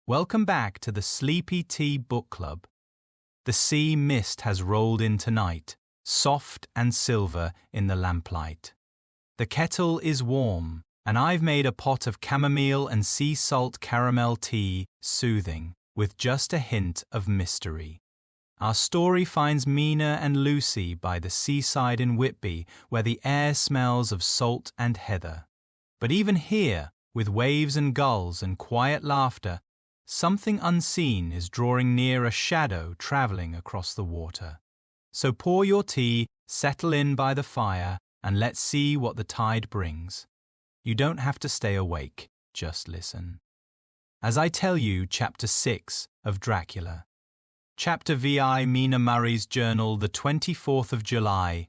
Welcome back to the Sleepy Tea Book Club. The sea mist has rolled in tonight, soft and silver in the lamplight. The kettle is warm, and I've made a pot of chamomile and sea salt caramel tea, soothing, with just a hint of mystery. Our story finds Mina and Lucy by the seaside in Whitby, where the air smells of salt and heather. But even here, with waves and gulls and quiet laughter, something unseen is drawing near, a shadow travelling across the water. So pour your tea, settle in by the fire, and let's see what the tide brings. You don't have to stay awake, just listen. As I tell you Chapter 6 of Dracula. Chapter VI Mina Murray's Journal, the 24th of July.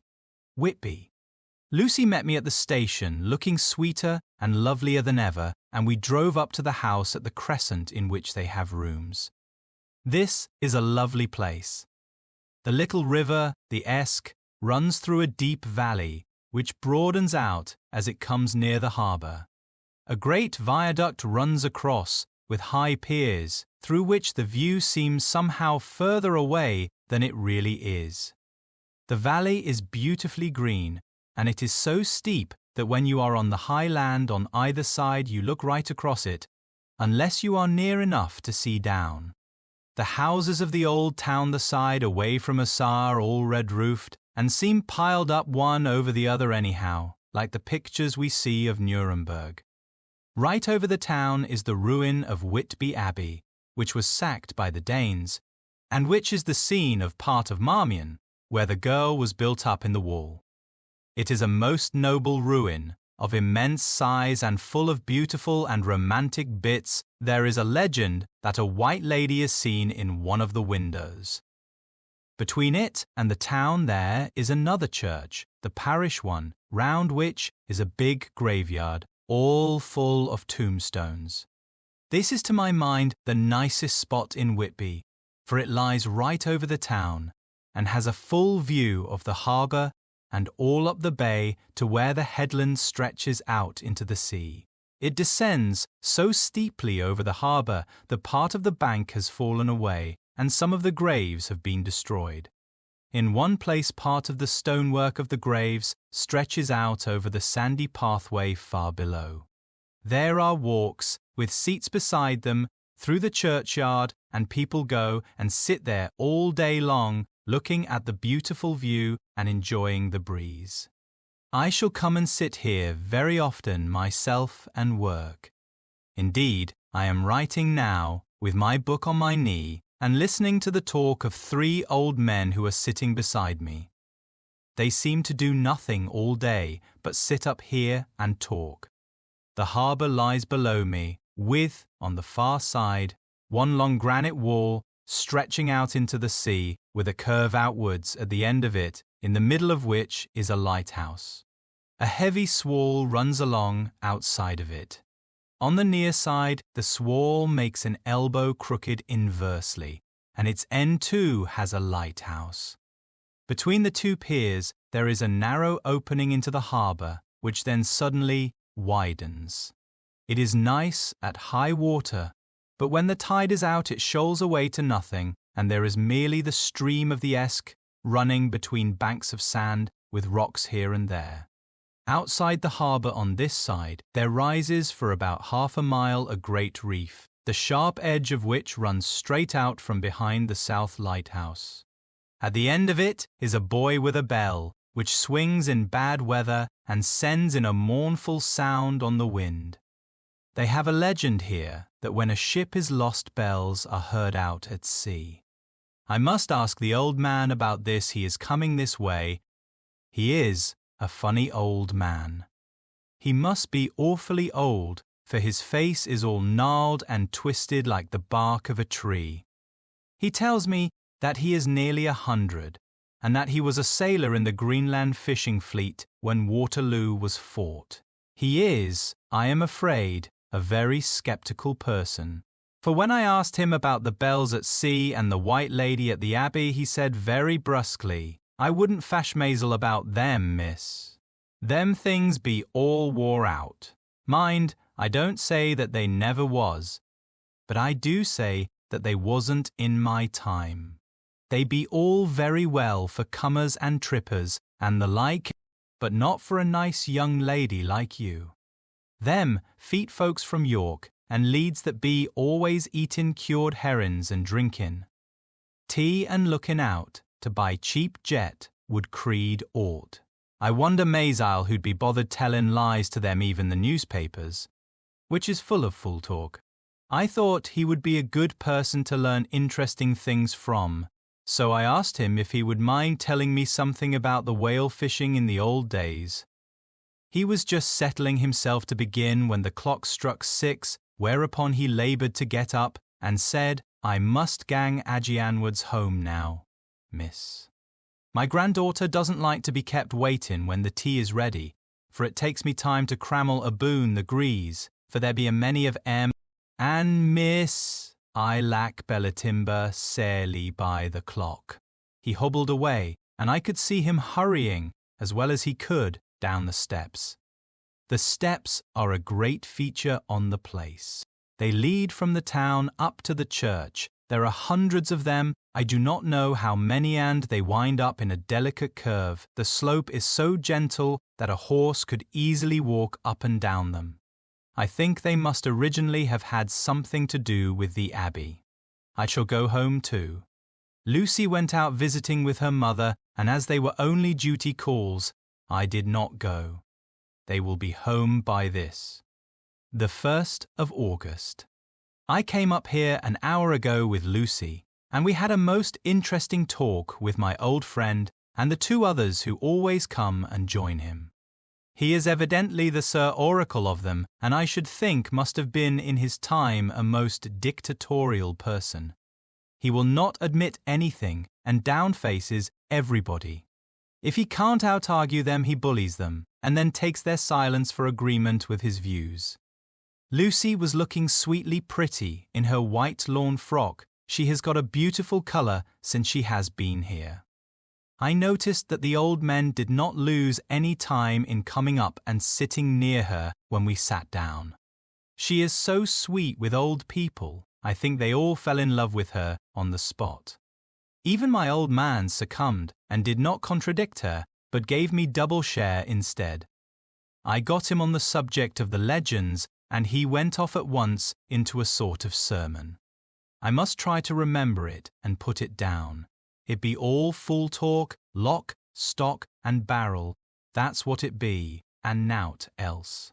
Whitby. Lucy met me at the station, looking sweeter and lovelier than ever, and we drove up to the house at the Crescent in which they have rooms. This is a lovely place. The little river, the Esk, runs through a deep valley, which broadens out as it comes near the harbour. A great viaduct runs across, with high piers, through which the view seems somehow further away than it really is. The valley is beautifully green, and it is so steep that when you are on the high land on either side you look right across it, unless you are near enough to see down. The houses of the old town the side away from us are all red-roofed, and seem piled up one over the other anyhow, like the pictures we see of Nuremberg. Right over the town is the ruin of Whitby Abbey, which was sacked by the Danes, and which is the scene of part of Marmion, where the girl was built up in the wall. It is a most noble ruin, of immense size and full of beautiful and romantic bits. There is a legend that a white lady is seen in one of the windows. Between it and the town there is another church, the parish one, round which is a big graveyard, all full of tombstones. This is to my mind the nicest spot in Whitby, for it lies right over the town, and has a full view of the harbour and all up the bay to where the headland stretches out into the sea. It descends so steeply over the harbour that part of the bank has fallen away, and some of the graves have been destroyed. In one place part of the stonework of the graves stretches out over the sandy pathway far below. There are walks, with seats beside them, through the churchyard, and people go and sit there all day long, looking at the beautiful view and enjoying the breeze. I shall come and sit here very often myself and work. Indeed, I am writing now, with my book on my knee, and listening to the talk of 3 old men who are sitting beside me. They seem to do nothing all day but sit up here and talk. The harbour lies below me, with, on the far side, one long granite wall stretching out into the sea, with a curve outwards at the end of it, in the middle of which is a lighthouse. A heavy swall runs along outside of it. On the near side, the swall makes an elbow crooked inversely, and its end too has a lighthouse. Between the 2 piers there is a narrow opening into the harbour, which then suddenly widens. It is nice at high water, but when the tide is out it shoals away to nothing, and there is merely the stream of the Esk running between banks of sand with rocks here and there. Outside the harbour on this side there rises for about half a mile a great reef, the sharp edge of which runs straight out from behind the south lighthouse. At the end of it is a buoy with a bell, which swings in bad weather and sends in a mournful sound on the wind. They have a legend here that when a ship is lost bells are heard out at sea. I must ask the old man about this. He is coming this way. He is a funny old man. He must be awfully old, for his face is all gnarled and twisted like the bark of a tree. He tells me that he is nearly 100, and that he was a sailor in the Greenland fishing fleet when Waterloo was fought. He is, I am afraid, a very sceptical person. For when I asked him about the bells at sea and the white lady at the Abbey, he said very brusquely, "I wouldn't fashmazel about them, miss. Them things be all wore out. Mind, I don't say that they never was, but I do say that they wasn't in my time. They be all very well for comers and trippers and the like, but not for a nice young lady like you. Them feet folks from York and Leeds that be always eatin' cured herrings and drinkin' tea and lookin' out to buy cheap jet would creed aught. I wonder Maysile who'd be bothered tellin' lies to them even the newspapers, which is full of fool talk. I thought he would be a good person to learn interesting things from, so I asked him if he would mind telling me something about the whale fishing in the old days. He was just settling himself to begin when the clock struck 6, whereupon he laboured to get up and said, "I must gang Agianwards home now, miss. My granddaughter doesn't like to be kept waitin' when the tea is ready, for it takes me time to crammel aboon the grease, for there be a many of 'em, and miss, I lack Bellatimber sarely by the clock." He hobbled away, and I could see him hurrying, as well as he could, down the steps. The steps are a great feature on the place. They lead from the town up to the church. There are hundreds of them. I do not know how many, and they wind up in a delicate curve. The slope is so gentle that a horse could easily walk up and down them. I think they must originally have had something to do with the abbey. I shall go home too. Lucy went out visiting with her mother, and as they were only duty calls, I did not go. They will be home by this. The 1st of August. I came up here an hour ago with Lucy, and we had a most interesting talk with my old friend and the 2 others who always come and join him. He is evidently the Sir Oracle of them, and I should think must have been in his time a most dictatorial person. He will not admit anything and downfaces everybody. If he can't out-argue them, he bullies them, and then takes their silence for agreement with his views. Lucy was looking sweetly pretty in her white lawn frock. She has got a beautiful colour since she has been here. I noticed that the old men did not lose any time in coming up and sitting near her when we sat down. She is so sweet with old people, I think they all fell in love with her on the spot. Even my old man succumbed and did not contradict her, but gave me double share instead. I got him on the subject of the legends, and he went off at once into a sort of sermon. I must try to remember it and put it down. It be all fool talk, lock, stock, and barrel, that's what it be, and nowt else.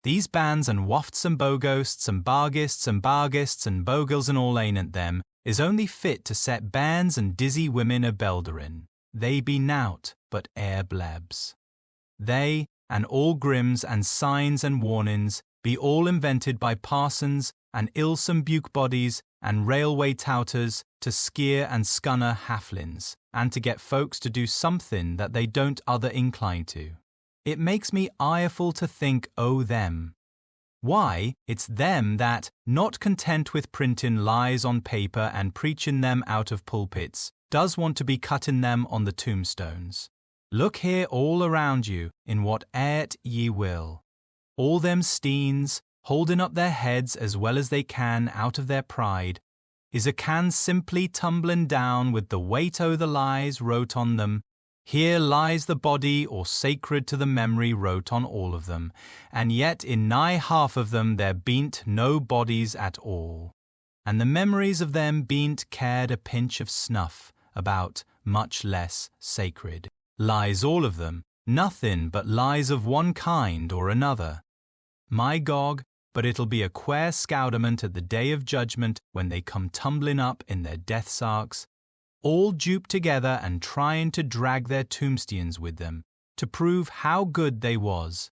These bands and wafts and boghosts and bargists and bargists and bogles and all ain't them, is only fit to set bands and dizzy women a belderin. They be nowt but air blebs. They, and all grims and signs and warnings, be all invented by parsons and ilsome buke bodies and railway touters to skeer and scunner halflins, and to get folks to do something that they don't other incline to. It makes me ireful to think o' them. Why, it's them that, not content with printin' lies on paper and preachin' them out of pulpits, does want to be cuttin' them on the tombstones. Look here all around you, in what airt ye will. All them steens, holding up their heads as well as they can out of their pride, is a can simply tumblin' down with the weight o' the lies wrote on them. Here lies the body or sacred to the memory wrote on all of them, and yet in nigh half of them there bean't no bodies at all, and the memories of them bean't cared a pinch of snuff about, much less sacred. Lies all of them, nothing but lies of one kind or another. My gog, but it'll be a quare scowdament at the day of judgment when they come tumblin' up in their death sarks, all duped together and trying to drag their tombstones with them, to prove how good they was.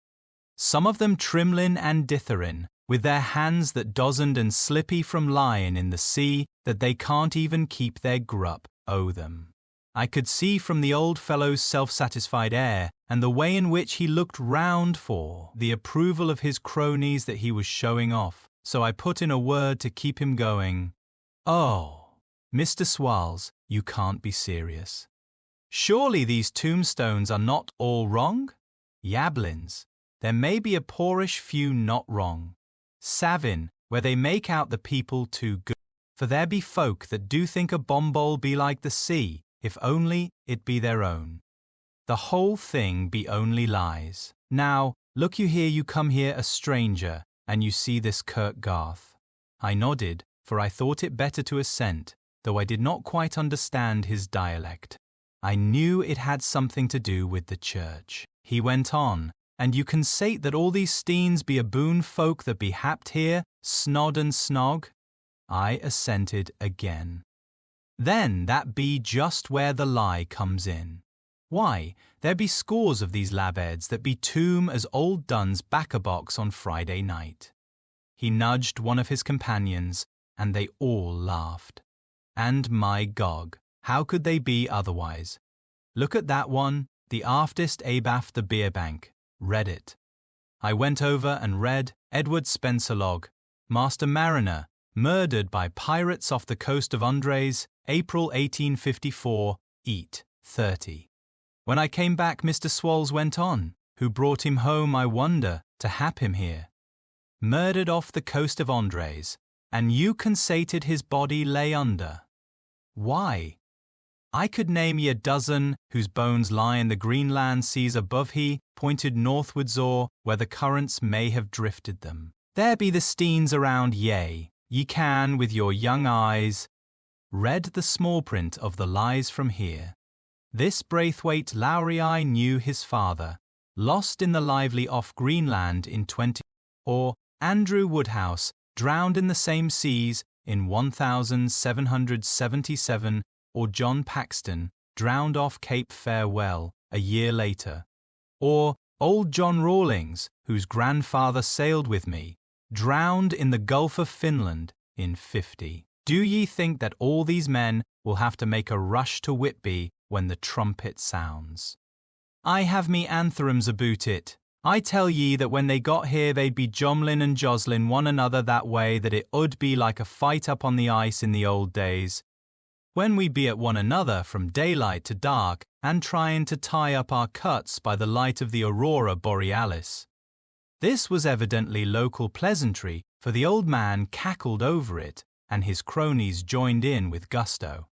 Some of them trimlin' and ditherin', with their hands that dozened and slippy from lyin' in the sea that they can't even keep their grup o' them. I could see from the old fellow's self-satisfied air and the way in which he looked round for the approval of his cronies that he was showing off, so I put in a word to keep him going. "Oh, Mr. Swalls, you can't be serious. Surely these tombstones are not all wrong? Yablins, there may be a poorish few not wrong. Savin, where they make out the people too good. For there be folk that do think a bombole be like the sea, if only it be their own. The whole thing be only lies. Now, look you here, you come here a stranger, and you see this Kirk Garth. I nodded, for I thought it better to assent, though I did not quite understand his dialect. I knew it had something to do with the church. He went on, and you consait that all these steens be aboon folk that be happed here, snod and snog? I assented again. Then that be just where the lie comes in. Why, there be scores of these labheads that be tomb as old duns back a box on Friday night. He nudged one of his companions, and they all laughed. And my gog, how could they be otherwise? Look at that one, the aftest abaft the beer bank. Read it. I went over and read Edward Spencer log, Master Mariner, murdered by pirates off the coast of Andres, April 1854, eat 30. When I came back, Mr. Swalls went on, who brought him home, I wonder, to hap him here. Murdered off the coast of Andres, and you consated his body lay under. Why? I could name ye a dozen whose bones lie in the Greenland seas above he, pointed northwards or where the currents may have drifted them. There be the steens around ye can, with your young eyes, read the small print of the lies from here. This Braithwaite Lowry knew his father, lost in the lively off Greenland in 20, or Andrew Woodhouse, drowned in the same seas in 1777, or John Paxton, drowned off Cape Farewell a year later, or old John Rawlings, whose grandfather sailed with me, drowned in the Gulf of Finland in 50. Do ye think that all these men will have to make a rush to Whitby when the trumpet sounds? I have me antherems aboot it. I tell ye that when they got here they'd be jomlin and joslin one another that way that it 'ud be like a fight up on the ice in the old days, when we be at one another from daylight to dark and trying to tie up our cuts by the light of the aurora borealis. This was evidently local pleasantry, for the old man cackled over it, and his cronies joined in with gusto.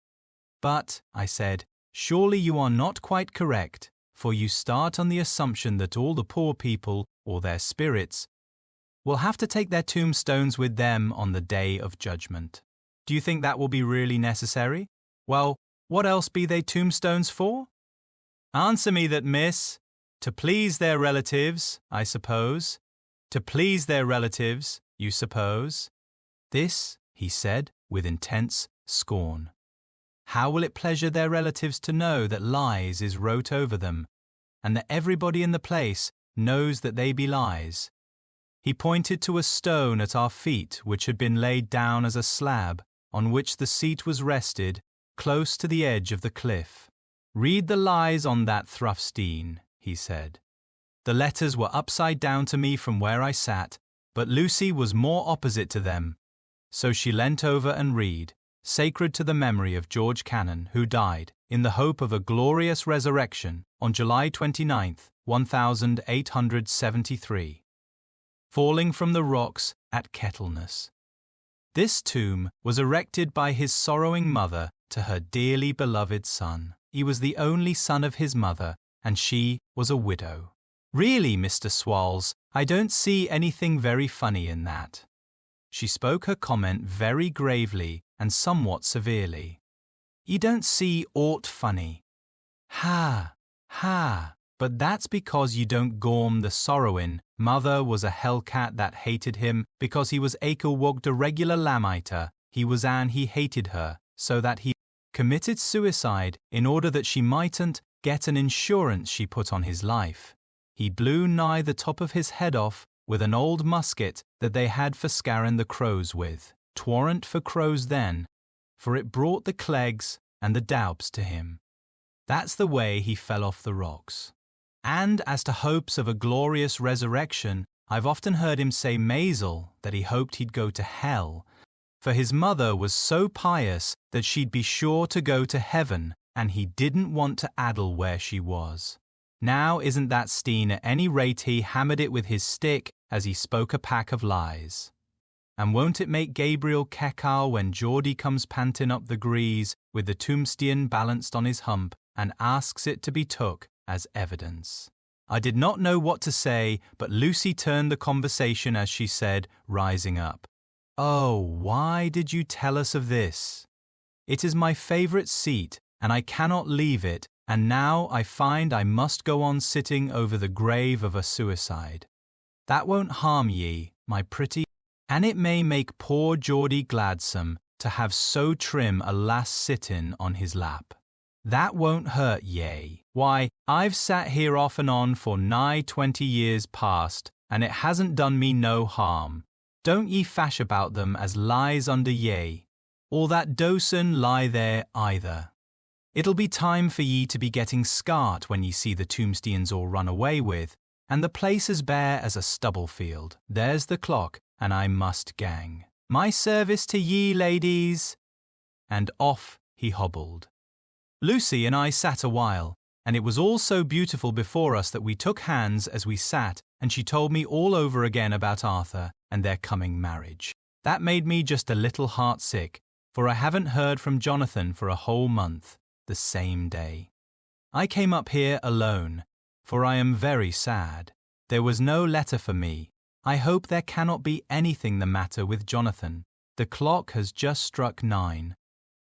But, I said, surely you are not quite correct, for you start on the assumption that all the poor people, or their spirits, will have to take their tombstones with them on the day of judgment. Do you think that will be really necessary? Well, what else be they tombstones for? Answer me that, miss. To please their relatives, I suppose. To please their relatives, you suppose. This, he said, with intense scorn. How will it pleasure their relatives to know that lies is wrote over them, and that everybody in the place knows that they be lies? He pointed to a stone at our feet which had been laid down as a slab, on which the seat was rested, close to the edge of the cliff. Read the lies on that Thruffstein, he said. The letters were upside down to me from where I sat, but Lucy was more opposite to them, so she leant over and read, sacred to the memory of George Cannon, who died, in the hope of a glorious resurrection, on July 29th, 1873. Falling from the rocks at Kettleness. This tomb was erected by his sorrowing mother to her dearly beloved son. He was the only son of his mother, and she was a widow. Really, Mr. Swalls, I don't see anything very funny in that. She spoke her comment very gravely and somewhat severely. You don't see aught funny. Ha, ha, but that's because you don't gorm the sorrowin'. Mother was a hellcat that hated him because he was wogged a regular lamiter. He was an he hated her, so that he committed suicide in order that she mightn't get an insurance she put on his life. He blew nigh the top of his head off with an old musket that they had for scarin' the crows with. 'Twarn't for crows then, for it brought the clegs and the daubs to him. That's the way he fell off the rocks. And as to hopes of a glorious resurrection, I've often heard him say mazel that he hoped he'd go to hell, for his mother was so pious that she'd be sure to go to heaven, and he didn't want to addle where she was. Now isn't that Steen at any rate he hammered it with his stick as he spoke a pack of lies. And won't it make Gabriel cackle when Geordie comes panting up the grease with the tombstone balanced on his hump and asks it to be took as evidence? I did not know what to say, but Lucy turned the conversation as she said, rising up, "Oh, why did you tell us of this? It is my favourite seat, and I cannot leave it, and now I find I must go on sitting over the grave of a suicide. That won't harm ye, my pretty, and it may make poor Geordie gladsome to have so trim a lass sittin' on his lap. That won't hurt ye. Why, I've sat here off and on for nigh 20 years past, and it hasn't done me no harm. Don't ye fash about them as lies under ye, or that dosen lie there either. It'll be time for ye to be getting scart when ye see the tombstones all run away with, and the place as bare as a stubble field. There's the clock, and I must gang. My service to ye, ladies." And off he hobbled. Lucy and I sat a while, and it was all so beautiful before us that we took hands as we sat, and she told me all over again about Arthur and their coming marriage. That made me just a little heartsick, for I haven't heard from Jonathan for a whole month, the same day. I came up here alone, for I am very sad. There was no letter for me. I hope there cannot be anything the matter with Jonathan. The clock has just struck 9.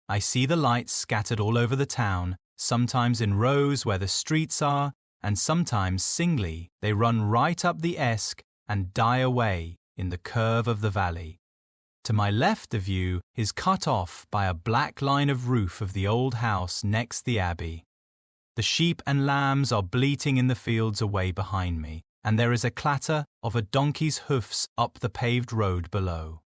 I see the lights scattered all over the town, sometimes in rows where the streets are, and sometimes singly. They run right up the Esk and die away in the curve of the valley. To my left the view is cut off by a black line of roof of the old house next the abbey. The sheep and lambs are bleating in the fields away behind me, and there is a clatter of a donkey's hoofs up the paved road below.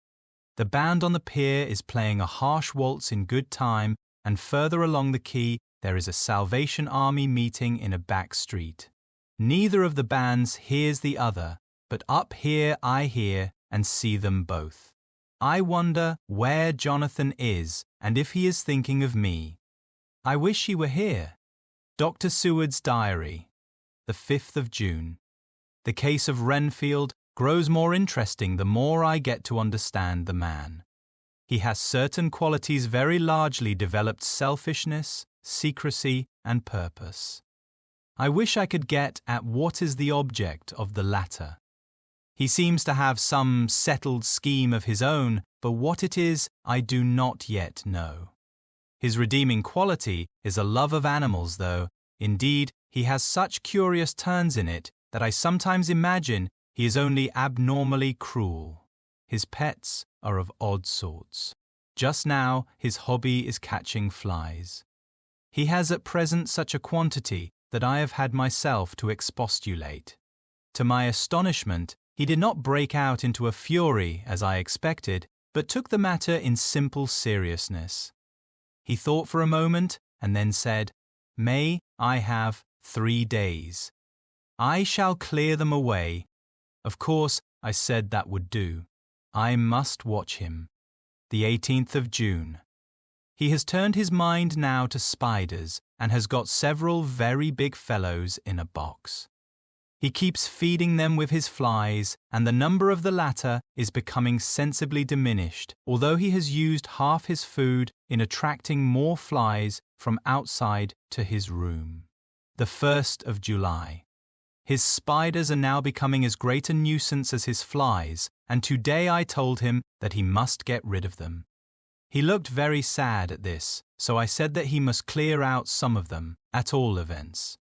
The band on the pier is playing a harsh waltz in good time, and further along the quay there is a Salvation Army meeting in a back street. Neither of the bands hears the other, but up here I hear and see them both. I wonder where Jonathan is and if he is thinking of me. I wish he were here. Dr. Seward's Diary, the 5th of June. The case of Renfield grows more interesting the more I get to understand the man. He has certain qualities very largely developed selfishness, secrecy, and purpose. I wish I could get at what is the object of the latter. He seems to have some settled scheme of his own, but what it is I do not yet know. His redeeming quality is a love of animals, though, indeed, he has such curious turns in it that I sometimes imagine he is only abnormally cruel. His pets are of odd sorts. Just now his hobby is catching flies. He has at present such a quantity that I have had myself to expostulate. To my astonishment, he did not break out into a fury as I expected, but took the matter in simple seriousness. He thought for a moment and then said, "May I have 3 days? I shall clear them away." Of course, I said that would do. I must watch him. The 18th of June. He has turned his mind now to spiders and has got several very big fellows in a box. He keeps feeding them with his flies, and the number of the latter is becoming sensibly diminished, although he has used half his food in attracting more flies from outside to his room. The 1st of July. His spiders are now becoming as great a nuisance as his flies, and today I told him that he must get rid of them. He looked very sad at this, so I said that he must clear out some of them, at all events.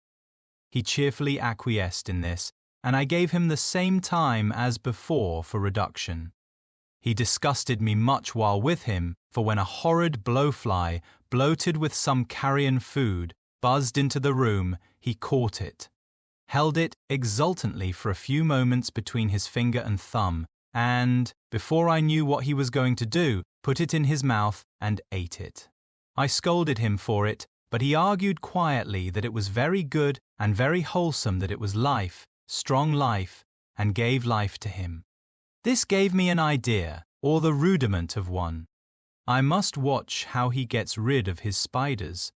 He cheerfully acquiesced in this, and I gave him the same time as before for reduction. He disgusted me much while with him, for when a horrid blowfly, bloated with some carrion food, buzzed into the room, he caught it, held it exultantly for a few moments between his finger and thumb, and, before I knew what he was going to do, put it in his mouth and ate it. I scolded him for it, but he argued quietly that it was very good and very wholesome, that it was life, strong life, and gave life to him. This gave me an idea, or the rudiment of one. I must watch how he gets rid of his spiders.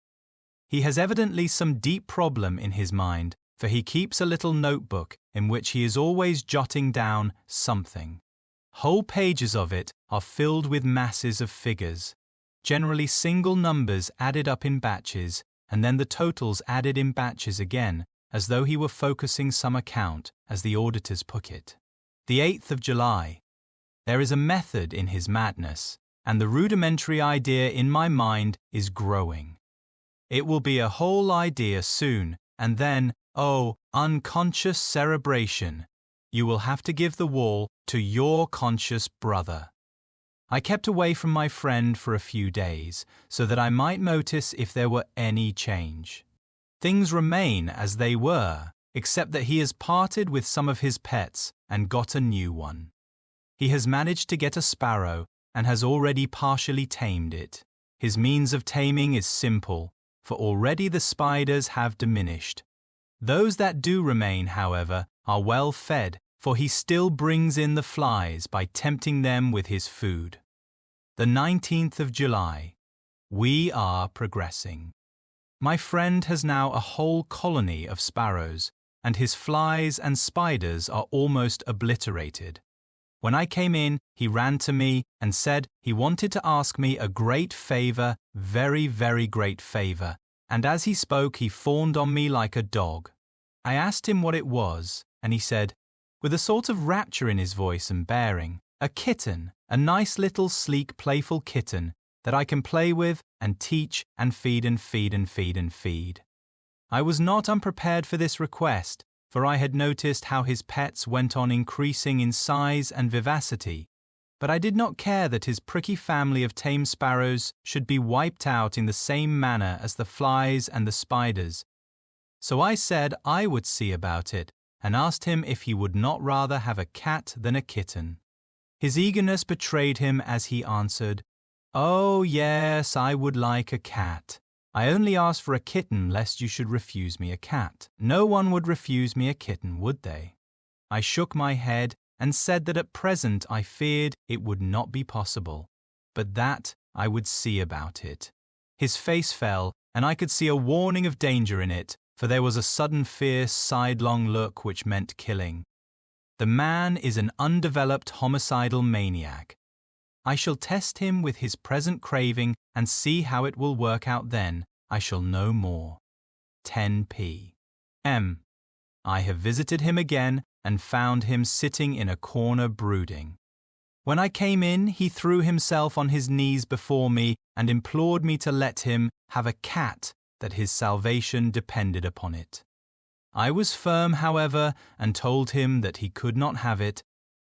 He has evidently some deep problem in his mind, for he keeps a little notebook in which he is always jotting down something. Whole pages of it are filled with masses of figures, generally single numbers added up in batches, and then the totals added in batches again, as though he were focusing some account, as the auditors put it. The 8th of July. There is a method in his madness, and the rudimentary idea in my mind is growing. It will be a whole idea soon, and then, oh, unconscious cerebration, you will have to give the wall to your conscious brother. I kept away from my friend for a few days, so that I might notice if there were any change. Things remain as they were, except that he has parted with some of his pets and got a new one. He has managed to get a sparrow and has already partially tamed it. His means of taming is simple, for already the spiders have diminished. Those that do remain, however, are well fed, for he still brings in the flies by tempting them with his food. The 19th of July. We are progressing. My friend has now a whole colony of sparrows, and his flies and spiders are almost obliterated. When I came in, he ran to me and said he wanted to ask me a great favor, very, very great favor, and as he spoke he fawned on me like a dog. I asked him what it was, and he said, with a sort of rapture in his voice and bearing, a kitten, a nice little sleek, playful kitten that I can play with and teach and feed and feed and feed and feed. I was not unprepared for this request, for I had noticed how his pets went on increasing in size and vivacity, but I did not care that his pricky family of tame sparrows should be wiped out in the same manner as the flies and the spiders. So I said I would see about it, and asked him if he would not rather have a cat than a kitten. His eagerness betrayed him as he answered, "Oh, yes, I would like a cat. I only asked for a kitten lest you should refuse me a cat. No one would refuse me a kitten, would they?" I shook my head and said that at present I feared it would not be possible, but that I would see about it. His face fell, and I could see a warning of danger in it, for there was a sudden fierce sidelong look which meant killing. The man is an undeveloped homicidal maniac. I shall test him with his present craving and see how it will work out then. I shall know more. 10 p.m. I have visited him again and found him sitting in a corner brooding. When I came in, he threw himself on his knees before me and implored me to let him have a cat, that his salvation depended upon it. I was firm, however, and told him that he could not have it,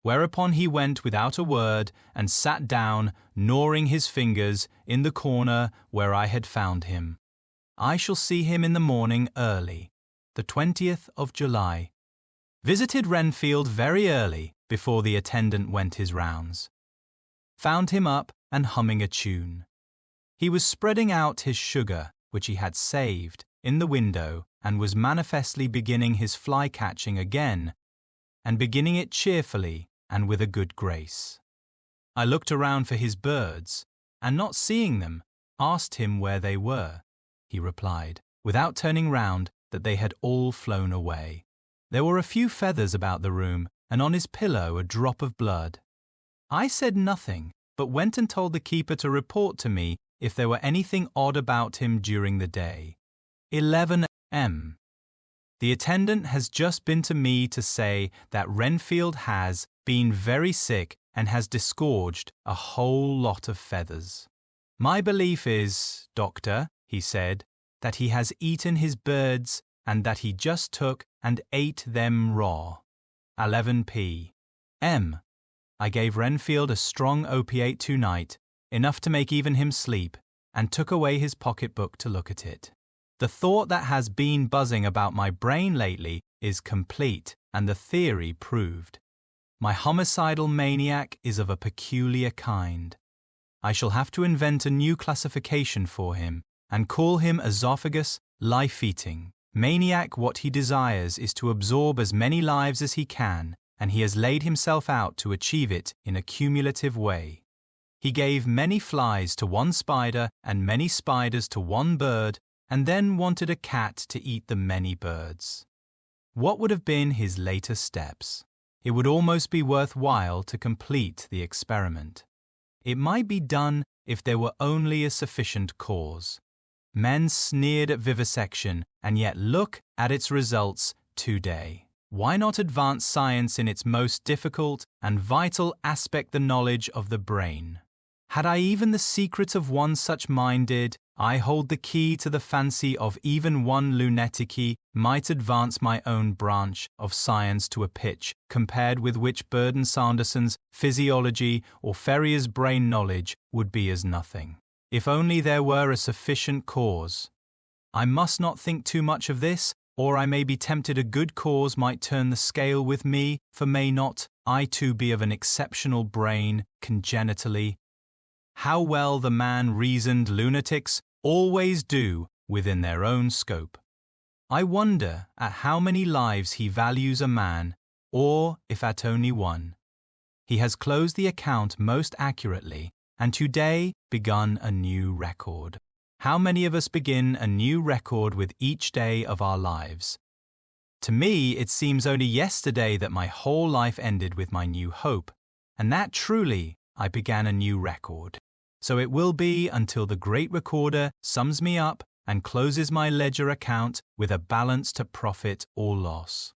whereupon he went without a word and sat down, gnawing his fingers, in the corner where I had found him. I shall see him in the morning early. The 20th of July. Visited Renfield very early, before the attendant went his rounds. Found him up and humming a tune. He was spreading out his sugar, which he had saved, in the window, and was manifestly beginning his fly-catching again, and beginning it cheerfully and with a good grace. I looked around for his birds, and not seeing them, asked him where they were. He replied, without turning round, that they had all flown away. There were a few feathers about the room, and on his pillow a drop of blood. I said nothing, but went and told the keeper to report to me if there were anything odd about him during the day. 11 m. The attendant has just been to me to say that Renfield has been very sick and has disgorged a whole lot of feathers. My belief is, doctor, he said, that he has eaten his birds and that he just took and ate them raw. 11 p.m. I gave Renfield a strong opiate tonight, enough to make even him sleep, and took away his pocketbook to look at it. The thought that has been buzzing about my brain lately is complete, and the theory proved. My homicidal maniac is of a peculiar kind. I shall have to invent a new classification for him, and call him esophagus life-eating. Maniac, what he desires is to absorb as many lives as he can, and he has laid himself out to achieve it in a cumulative way. He gave many flies to one spider and many spiders to one bird, and then wanted a cat to eat the many birds. What would have been his later steps? It would almost be worthwhile to complete the experiment. It might be done if there were only a sufficient cause. Men sneered at vivisection, and yet look at its results today. Why not advance science in its most difficult and vital aspect, the knowledge of the brain? Had I even the secret of one such minded, I hold the key to the fancy of even one lunatic might advance my own branch of science to a pitch compared with which Burdon Sanderson's physiology or Ferrier's brain knowledge would be as nothing. If only there were a sufficient cause. I must not think too much of this, or I may be tempted a good cause might turn the scale with me, for may not I too be of an exceptional brain, congenitally? How well the man-reasoned lunatics always do within their own scope. I wonder at how many lives he values a man, or if at only one. He has closed the account most accurately, and today begun a new record. How many of us begin a new record with each day of our lives? To me, it seems only yesterday that my whole life ended with my new hope, and that truly I began a new record. So it will be until the great recorder sums me up and closes my ledger account with a balance to profit or loss.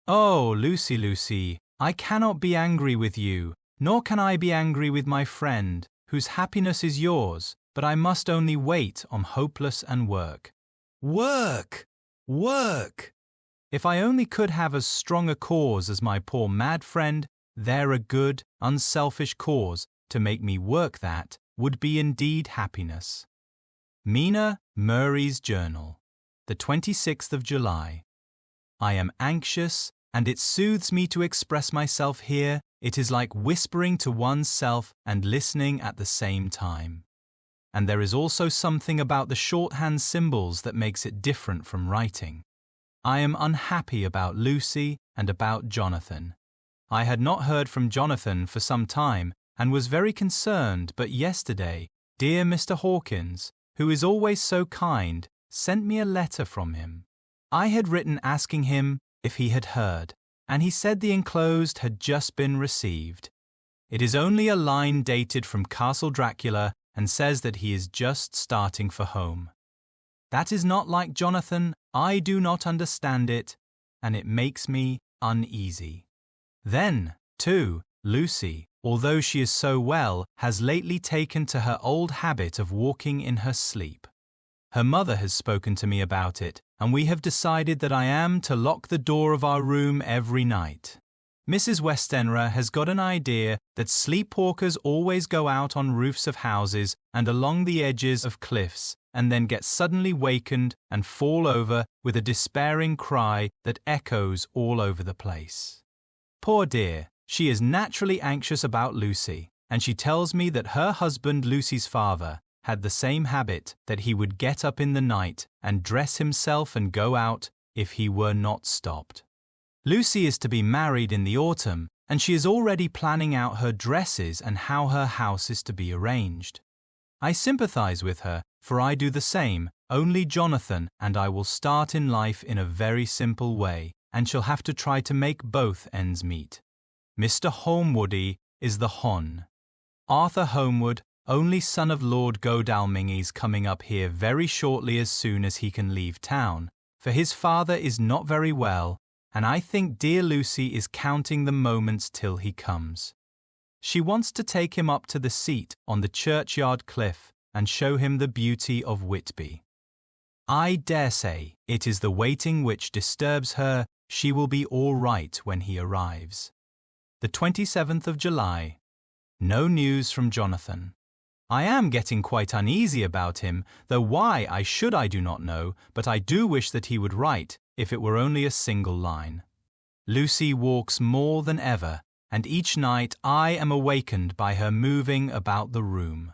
Oh, Lucy, Lucy, I cannot be angry with you, nor can I be angry with my friend, whose happiness is yours, but I must only wait on hopeless and work. Work! Work! If I only could have as strong a cause as my poor mad friend, there a good, unselfish cause to make me work, that would be indeed happiness. Mina Murray's Journal, the 26th of July. I am anxious, and it soothes me to express myself here. It is like whispering to one's self and listening at the same time. And there is also something about the shorthand symbols that makes it different from writing. I am unhappy about Lucy and about Jonathan. I had not heard from Jonathan for some time and was very concerned, but yesterday, dear Mr. Hawkins, who is always so kind, sent me a letter from him. I had written asking him if he had heard, and he said the enclosed had just been received. It is only a line dated from Castle Dracula and says that he is just starting for home. That is not like Jonathan. I do not understand it, and it makes me uneasy. Then, too, Lucy, although she is so well, has lately taken to her old habit of walking in her sleep. Her mother has spoken to me about it, and we have decided that I am to lock the door of our room every night. Mrs. Westenra has got an idea that sleepwalkers always go out on roofs of houses and along the edges of cliffs, and then get suddenly wakened and fall over with a despairing cry that echoes all over the place. Poor dear, she is naturally anxious about Lucy, and she tells me that her husband, Lucy's father, had the same habit, that he would get up in the night and dress himself and go out if he were not stopped. Lucy is to be married in the autumn, and she is already planning out her dresses and how her house is to be arranged. I sympathize with her, for I do the same, only Jonathan and I will start in life in a very simple way, and shall have to try to make both ends meet. Mr. Holmwoody is the Hon. Arthur Holmwood, only son of Lord Godalming, is coming up here very shortly as soon as he can leave town, for his father is not very well, and I think dear Lucy is counting the moments till he comes. She wants to take him up to the seat on the churchyard cliff and show him the beauty of Whitby. I dare say it is the waiting which disturbs her. She will be all right when he arrives. The 27th of July. No news from Jonathan. I am getting quite uneasy about him, though why I do not know, but I do wish that he would write, if it were only a single line. Lucy walks more than ever, and each night I am awakened by her moving about the room.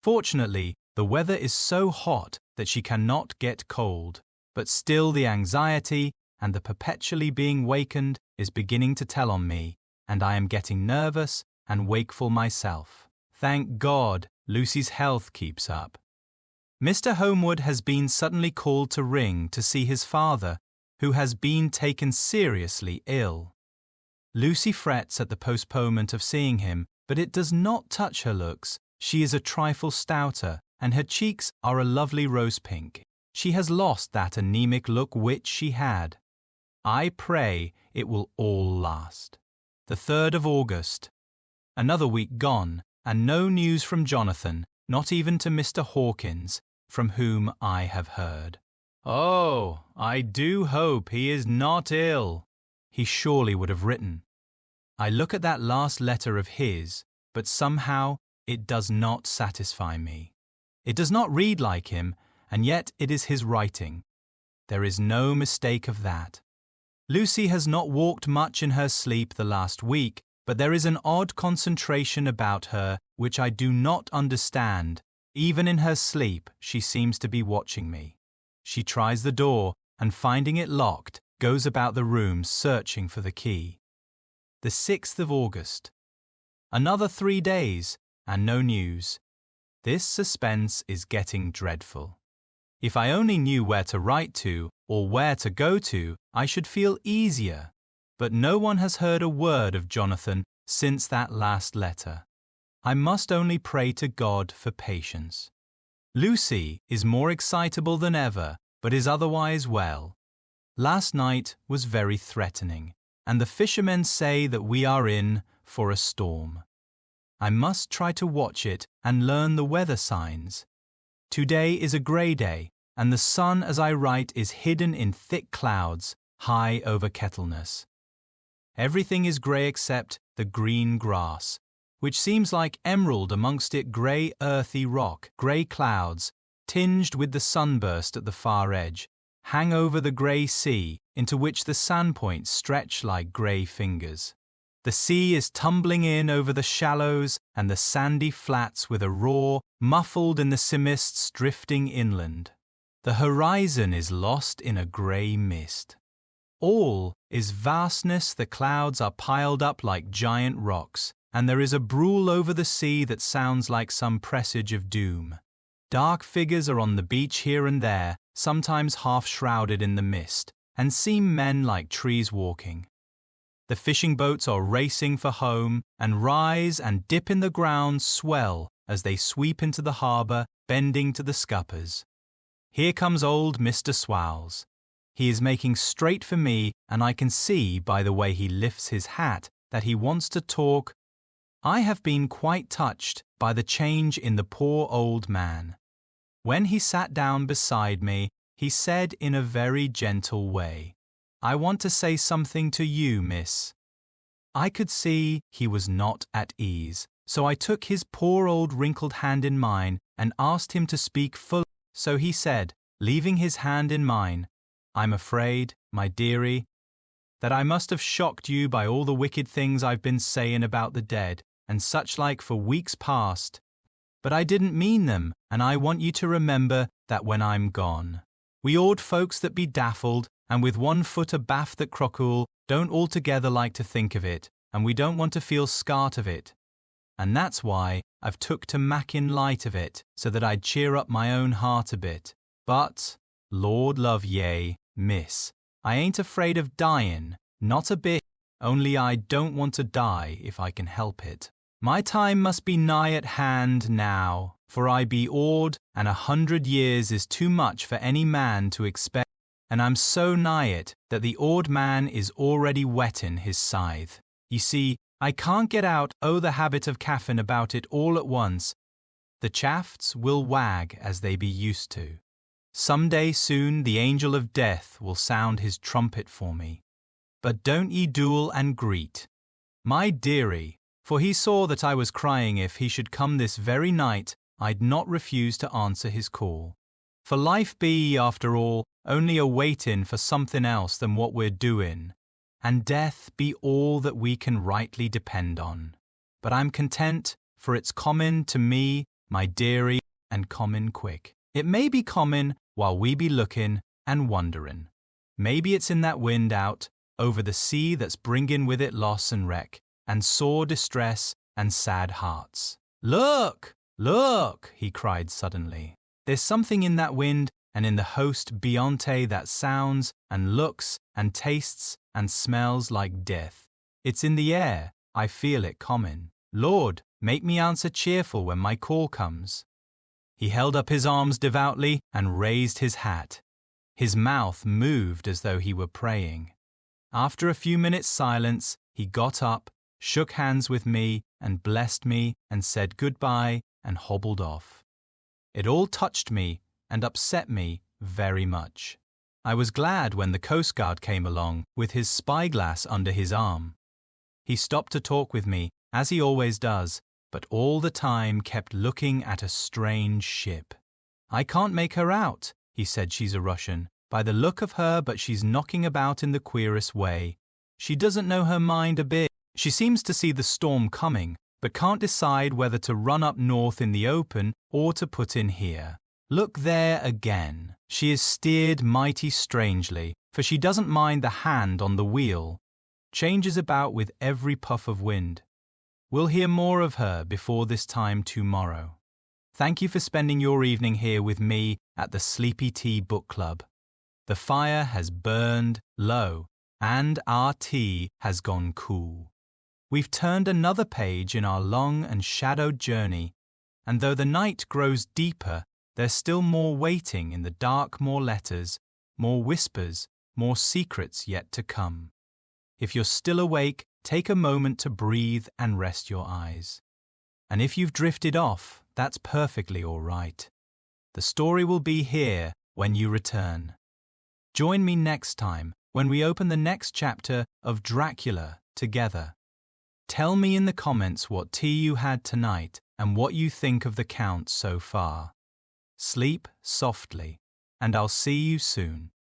Fortunately, the weather is so hot that she cannot get cold, but still the anxiety and the perpetually being wakened is beginning to tell on me, and I am getting nervous and wakeful myself. Thank God, Lucy's health keeps up. Mr. Holmwood has been suddenly called to ring to see his father, who has been taken seriously ill. Lucy frets at the postponement of seeing him, but it does not touch her looks. She is a trifle stouter, and her cheeks are a lovely rose pink. She has lost that anemic look which she had. I pray it will all last. The 3rd of August. Another week gone, and no news from Jonathan, not even to Mr. Hawkins, from whom I have heard. Oh, I do hope he is not ill. He surely would have written. I look at that last letter of his, but somehow it does not satisfy me. It does not read like him, and yet it is his writing. There is no mistake of that. Lucy has not walked much in her sleep the last week, but there is an odd concentration about her which I do not understand. Even in her sleep, she seems to be watching me. She tries the door, and finding it locked, goes about the room searching for the key. The 6th of August. Another 3 days, and no news. This suspense is getting dreadful. If I only knew where to write to, or where to go to, I should feel easier. But no one has heard a word of Jonathan since that last letter. I must only pray to God for patience. Lucy is more excitable than ever, but is otherwise well. Last night was very threatening, and the fishermen say that we are in for a storm. I must try to watch it and learn the weather signs. Today is a grey day, and the sun as I write is hidden in thick clouds high over Kettleness. Everything is grey except the green grass, which seems like emerald amongst it grey earthy rock. Grey clouds, tinged with the sunburst at the far edge, hang over the grey sea into which the sandpoints stretch like grey fingers. The sea is tumbling in over the shallows and the sandy flats with a roar, muffled in the sea mists drifting inland. The horizon is lost in a grey mist. All is vastness. The clouds are piled up like giant rocks, and there is a brool over the sea that sounds like some presage of doom. Dark figures are on the beach here and there, sometimes half shrouded in the mist, and seem men like trees walking. The fishing boats are racing for home, and rise and dip in the ground swell as they sweep into the harbour, bending to the scuppers. Here comes old Mr. Swowles. He is making straight for me, and I can see by the way he lifts his hat that he wants to talk. I have been quite touched by the change in the poor old man. When he sat down beside me, he said in a very gentle way, "I want to say something to you, miss." I could see he was not at ease, so I took his poor old wrinkled hand in mine and asked him to speak fully. So he said, leaving his hand in mine, "I'm afraid, my dearie, that I must have shocked you by all the wicked things I've been saying about the dead and such like for weeks past. But I didn't mean them, and I want you to remember that when I'm gone. We old folks that be daffled, and with 1 foot abaft the crocule, don't altogether like to think of it, and we don't want to feel scart of it. And that's why I've took to mackin' light of it, so that I'd cheer up my own heart a bit. But, Lord love ye, miss, I ain't afraid of dyin', not a bit, only I don't want to die if I can help it. My time must be nigh at hand now, for I be old, and 100 years is too much for any man to expect, and I'm so nigh it that the old man is already whettin' his scythe. You see, I can't get out o' the habit of caffin about it all at once. The shafts will wag as they be used to. Some day soon the angel of death will sound his trumpet for me. But don't ye duel and greet, my dearie, for he saw that I was crying. If he should come this very night, I'd not refuse to answer his call. For life be, after all, only a waitin' for something else than what we're doin', and death be all that we can rightly depend on. But I'm content, for it's comin' to me, my dearie, and comin' quick. It may be comin' while we be lookin' and wonderin'. Maybe it's in that wind out over the sea that's bringin' with it loss and wreck, and sore distress and sad hearts. Look! Look! He cried suddenly. There's something in that wind and in the host beyonte that sounds and looks and tastes and smells like death. It's in the air, I feel it coming. Lord, make me answer cheerful when my call comes. He held up his arms devoutly and raised his hat. His mouth moved as though he were praying. After a few minutes' silence, he got up, shook hands with me, and blessed me, and said goodbye, and hobbled off. It all touched me and upset me very much. I was glad when the Coast Guard came along with his spyglass under his arm. He stopped to talk with me, as he always does, but all the time kept looking at a strange ship. I can't make her out, he said. She's a Russian, by the look of her, but she's knocking about in the queerest way. She doesn't know her mind a bit. She seems to see the storm coming, but can't decide whether to run up north in the open or to put in here. Look there again. She is steered mighty strangely, for she doesn't mind the hand on the wheel. Changes about with every puff of wind. We'll hear more of her before this time tomorrow. Thank you for spending your evening here with me at the Sleepy Tea Book Club. The fire has burned low, and our tea has gone cool. We've turned another page in our long and shadowed journey, and though the night grows deeper, there's still more waiting in the dark, more letters, more whispers, more secrets yet to come. If you're still awake, take a moment to breathe and rest your eyes. And if you've drifted off, that's perfectly all right. The story will be here when you return. Join me next time when we open the next chapter of Dracula together. Tell me in the comments what tea you had tonight and what you think of the count so far. Sleep softly, and I'll see you soon.